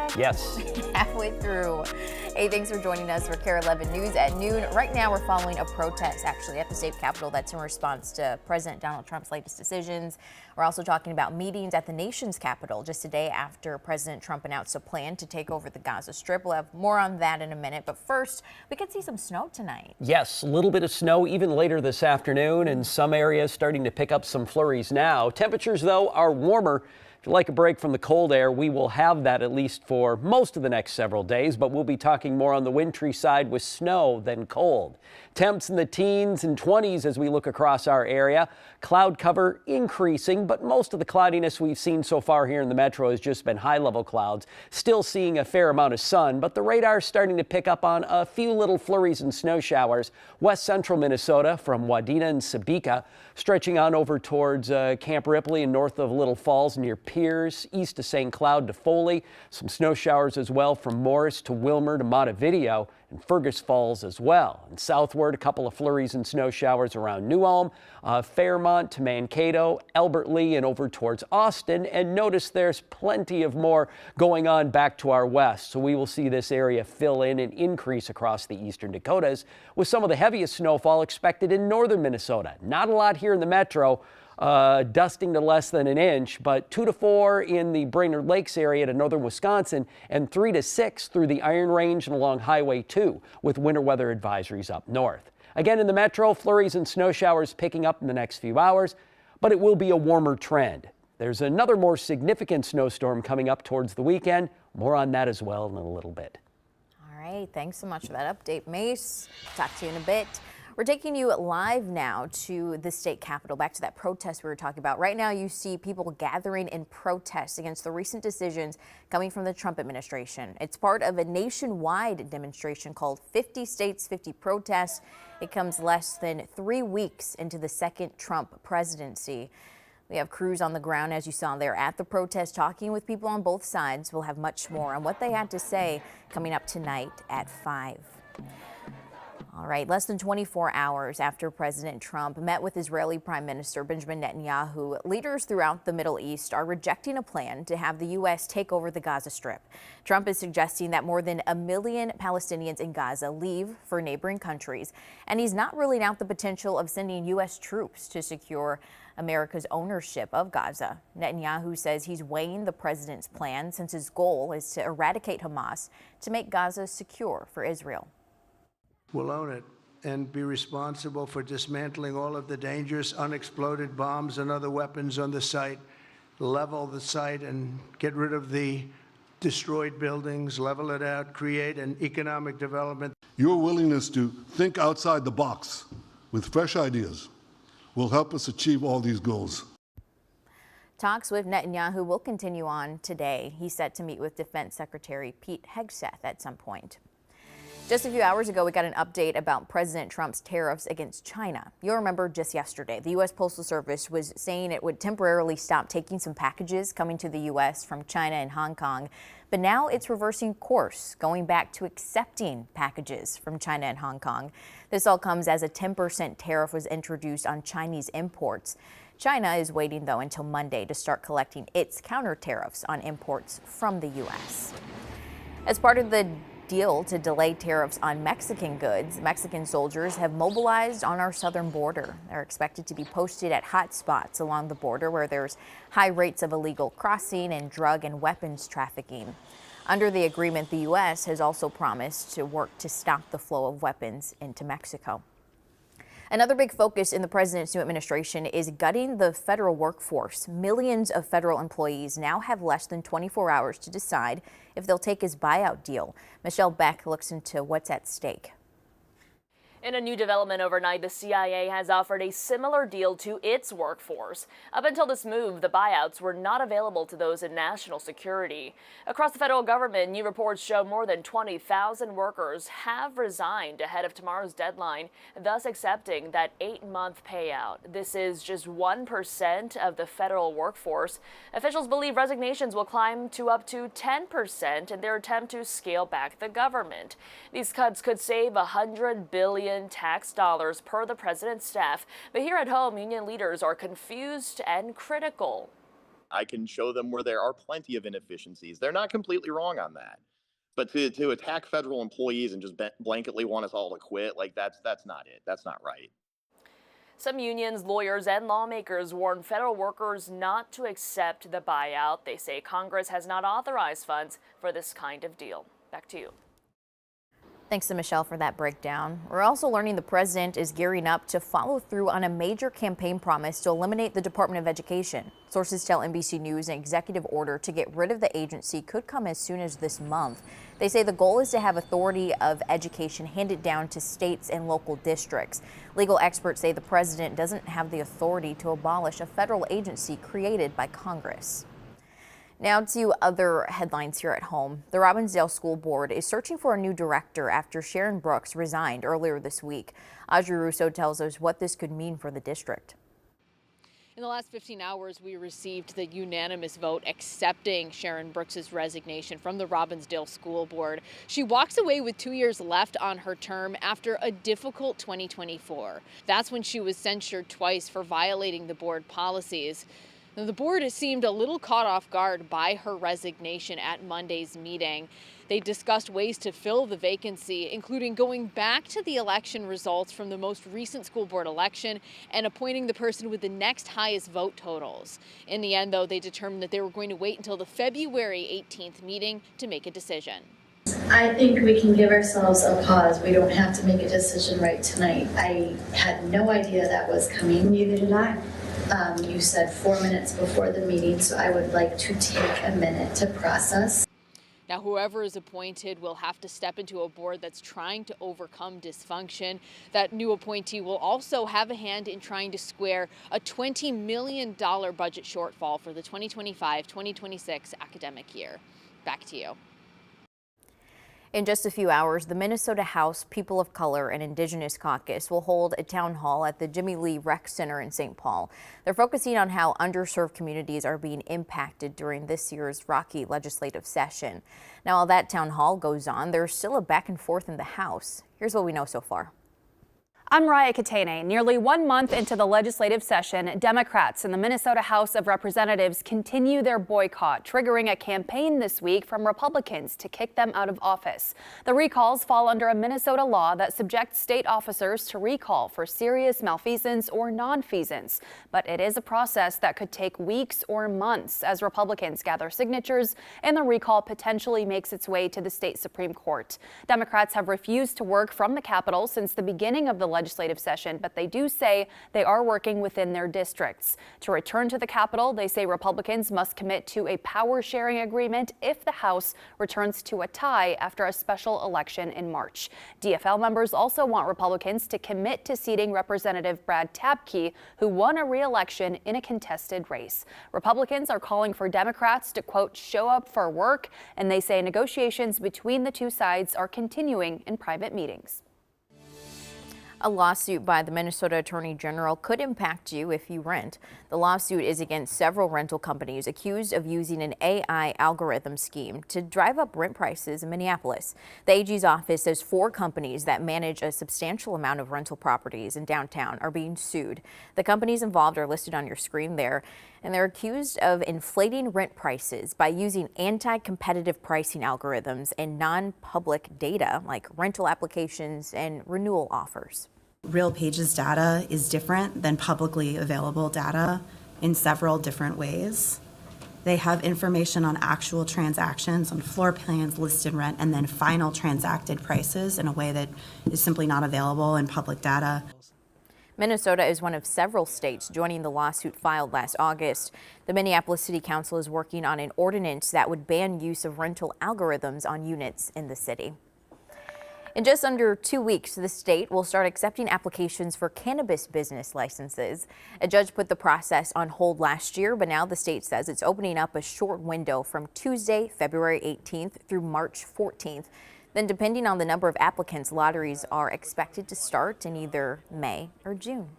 6? Yes. Halfway through. Hey, thanks for joining us for KARE 11 News at noon. Right now, we're following a protest, actually, at the state capitol. That's in response to President Donald Trump's latest decisions. We're also talking about meetings at the nation's capital just a day after President Trump announced a plan to take over the Gaza Strip. We'll have more on that in a minute. But first, we could see some snow tonight. Yes, a little bit of snow even later this afternoon, and some areas starting to pick up some flurries now. Temperatures, though, are warmer. If you'd like a break from the cold air, we will have that at least for most of the next several days, but we'll be talking more on the wintry side with snow than cold. Temps in the teens and 20s as we look across our area. Cloud cover increasing, but most of the cloudiness we've seen so far here in the metro has just been high-level clouds. Still seeing a fair amount of sun, but the radar is starting to pick up on a few little flurries and snow showers. West central Minnesota from Wadena and Sebeka, stretching on over towards Camp Ripley and north of Little Falls near Pierce, east of St. Cloud to Foley. Some snow showers as well from Morris to Wilmer to Montevideo and Fergus Falls as well. And southward, a couple of flurries and snow showers around New Ulm, Fairmont to Mankato, Albert Lee, and over towards Austin. And notice there's plenty of more going on back to our west. So we will see this area fill in and increase across the eastern Dakotas with some of the heaviest snowfall expected in northern Minnesota. Not a lot here in the metro. Dusting to less than an inch, but 2 to 4 in the Brainerd Lakes area to northern Wisconsin, and 3 to 6 through the Iron Range and along Highway 2 with winter weather advisories up north. Again in the metro, flurries and snow showers picking up in the next few hours, but it will be a warmer trend. There's another more significant snowstorm coming up towards the weekend. More on that as well in a little bit. All right, thanks so much for that update, Mace. Talk to you in a bit. We're taking you live now to the state capitol, back to that protest we were talking about. Right now, you see people gathering in protest against the recent decisions coming from the Trump administration. It's part of a nationwide demonstration called 50 States, 50 Protests. It comes less than 3 weeks into the second Trump presidency. We have crews on the ground, as you saw there, at the protest, talking with people on both sides. We'll have much more on what they had to say coming up tonight at 5. All right, less than 24 hours after President Trump met with Israeli Prime Minister Benjamin Netanyahu, leaders throughout the Middle East are rejecting a plan to have the U.S. take over the Gaza Strip. Trump is suggesting that more than 1 million Palestinians in Gaza leave for neighboring countries, and he's not ruling out the potential of sending U.S. troops to secure America's ownership of Gaza. Netanyahu says he's weighing the president's plan since his goal is to eradicate Hamas to make Gaza secure for Israel. We'll own it and be responsible for dismantling all of the dangerous unexploded bombs and other weapons on the site, level the site and get rid of the destroyed buildings, level it out, create an economic development. Your willingness to think outside the box with fresh ideas will help us achieve all these goals. Talks with Netanyahu will continue on today. He's set to meet with Defense Secretary Pete Hegseth at some point. Just a few hours ago, we got an update about President Trump's tariffs against China. You'll remember just yesterday, the U.S. Postal Service was saying it would temporarily stop taking some packages coming to the U.S. from China and Hong Kong. But now it's reversing course, going back to accepting packages from China and Hong Kong. This all comes as a 10% tariff was introduced on Chinese imports. China is waiting, though, until Monday to start collecting its counter tariffs on imports from the U.S. As part of the deal to delay tariffs on Mexican goods, Mexican soldiers have mobilized on our southern border. They're expected to be posted at hot spots along the border where there's high rates of illegal crossing and drug and weapons trafficking. Under the agreement, the U.S. has also promised to work to stop the flow of weapons into Mexico. Another big focus in the president's new administration is gutting the federal workforce. Millions of federal employees now have less than 24 hours to decide if they'll take his buyout deal. Michelle Beck looks into what's at stake. In a new development overnight, the CIA has offered a similar deal to its workforce. Up until this move, the buyouts were not available to those in national security. Across the federal government, new reports show more than 20,000 workers have resigned ahead of tomorrow's deadline, thus accepting that 8-month payout. This is just 1% of the federal workforce. Officials believe resignations will climb to up to 10% in their attempt to scale back the government. These cuts could save $100 billion tax dollars per the president's staff. But here at home, union leaders are confused and critical. I can show them where there are plenty of inefficiencies. They're not completely wrong on that. But to attack federal employees and just blanketly want us all to quit, like that's not it. That's not right. Some unions, lawyers, and lawmakers warn federal workers not to accept the buyout. They say Congress has not authorized funds for this kind of deal. Back to you. Thanks to Michelle for that breakdown. We're also learning the president is gearing up to follow through on a major campaign promise to eliminate the Department of Education. Sources tell NBC News an executive order to get rid of the agency could come as soon as this month. They say the goal is to have authority of education handed down to states and local districts. Legal experts say the president doesn't have the authority to abolish a federal agency created by Congress. Now to other headlines here at home. The Robbinsdale School Board is searching for a new director after Sharon Brooks resigned earlier this week. Audrey Russo tells us what this could mean for the district. In the last 15 hours, we received the unanimous vote accepting Sharon Brooks' resignation from the Robbinsdale School Board. She walks away with 2 years left on her term after a difficult 2024. That's when she was censured twice for violating the board policies. Now, the board seemed a little caught off guard by her resignation at Monday's meeting. They discussed ways to fill the vacancy, including going back to the election results from the most recent school board election and appointing the person with the next highest vote totals. In the end, though, they determined that they were going to wait until the February 18th meeting to make a decision. I think we can give ourselves a pause. We don't have to make a decision right tonight. I had no idea that was coming. Neither did I. You said 4 minutes before the meeting, so I would like to take a minute to process. Now, whoever is appointed will have to step into a board that's trying to overcome dysfunction. That new appointee will also have a hand in trying to square a $20 million budget shortfall for the 2025-2026 academic year. Back to you. In just a few hours, the Minnesota House People of Color and Indigenous Caucus will hold a town hall at the Jimmy Lee Rec Center in St. Paul. They're focusing on how underserved communities are being impacted during this year's rocky legislative session. Now, while that town hall goes on, there's still a back and forth in the House. Here's what we know so far. I'm Raya Katane. Nearly 1 month into the legislative session, Democrats in the Minnesota House of Representatives continue their boycott, triggering a campaign this week from Republicans to kick them out of office. The recalls fall under a Minnesota law that subjects state officers to recall for serious malfeasance or nonfeasance. But it is a process that could take weeks or months as Republicans gather signatures and the recall potentially makes its way to the state Supreme Court. Democrats have refused to work from the Capitol since the beginning of the legislative session, but they do say they are working within their districts. To return to the Capitol, they say Republicans must commit to a power-sharing agreement if the House returns to a tie after a special election in March. DFL members also want Republicans to commit to seating Representative Brad Tabke, who won a re-election in a contested race. Republicans are calling for Democrats to, quote, show up for work, and they say negotiations between the two sides are continuing in private meetings. A lawsuit by the Minnesota Attorney General could impact you if you rent. The lawsuit is against several rental companies accused of using an AI algorithm scheme to drive up rent prices in Minneapolis. The AG's office says 4 companies that manage a substantial amount of rental properties in downtown are being sued. The companies involved are listed on your screen there, and they're accused of inflating rent prices by using anti-competitive pricing algorithms and non-public data like rental applications and renewal offers. RealPage's data is different than publicly available data in several different ways. They have information on actual transactions, on floor plans, listed rent, and then final transacted prices in a way that is simply not available in public data. Minnesota is one of several states joining the lawsuit filed last August. The Minneapolis City Council is working on an ordinance that would ban use of rental algorithms on units in the city. In just under 2 weeks, the state will start accepting applications for cannabis business licenses. A judge put the process on hold last year, but now the state says it's opening up a short window from Tuesday, February 18th through March 14th. Then, depending on the number of applicants, lotteries are expected to start in either May or June.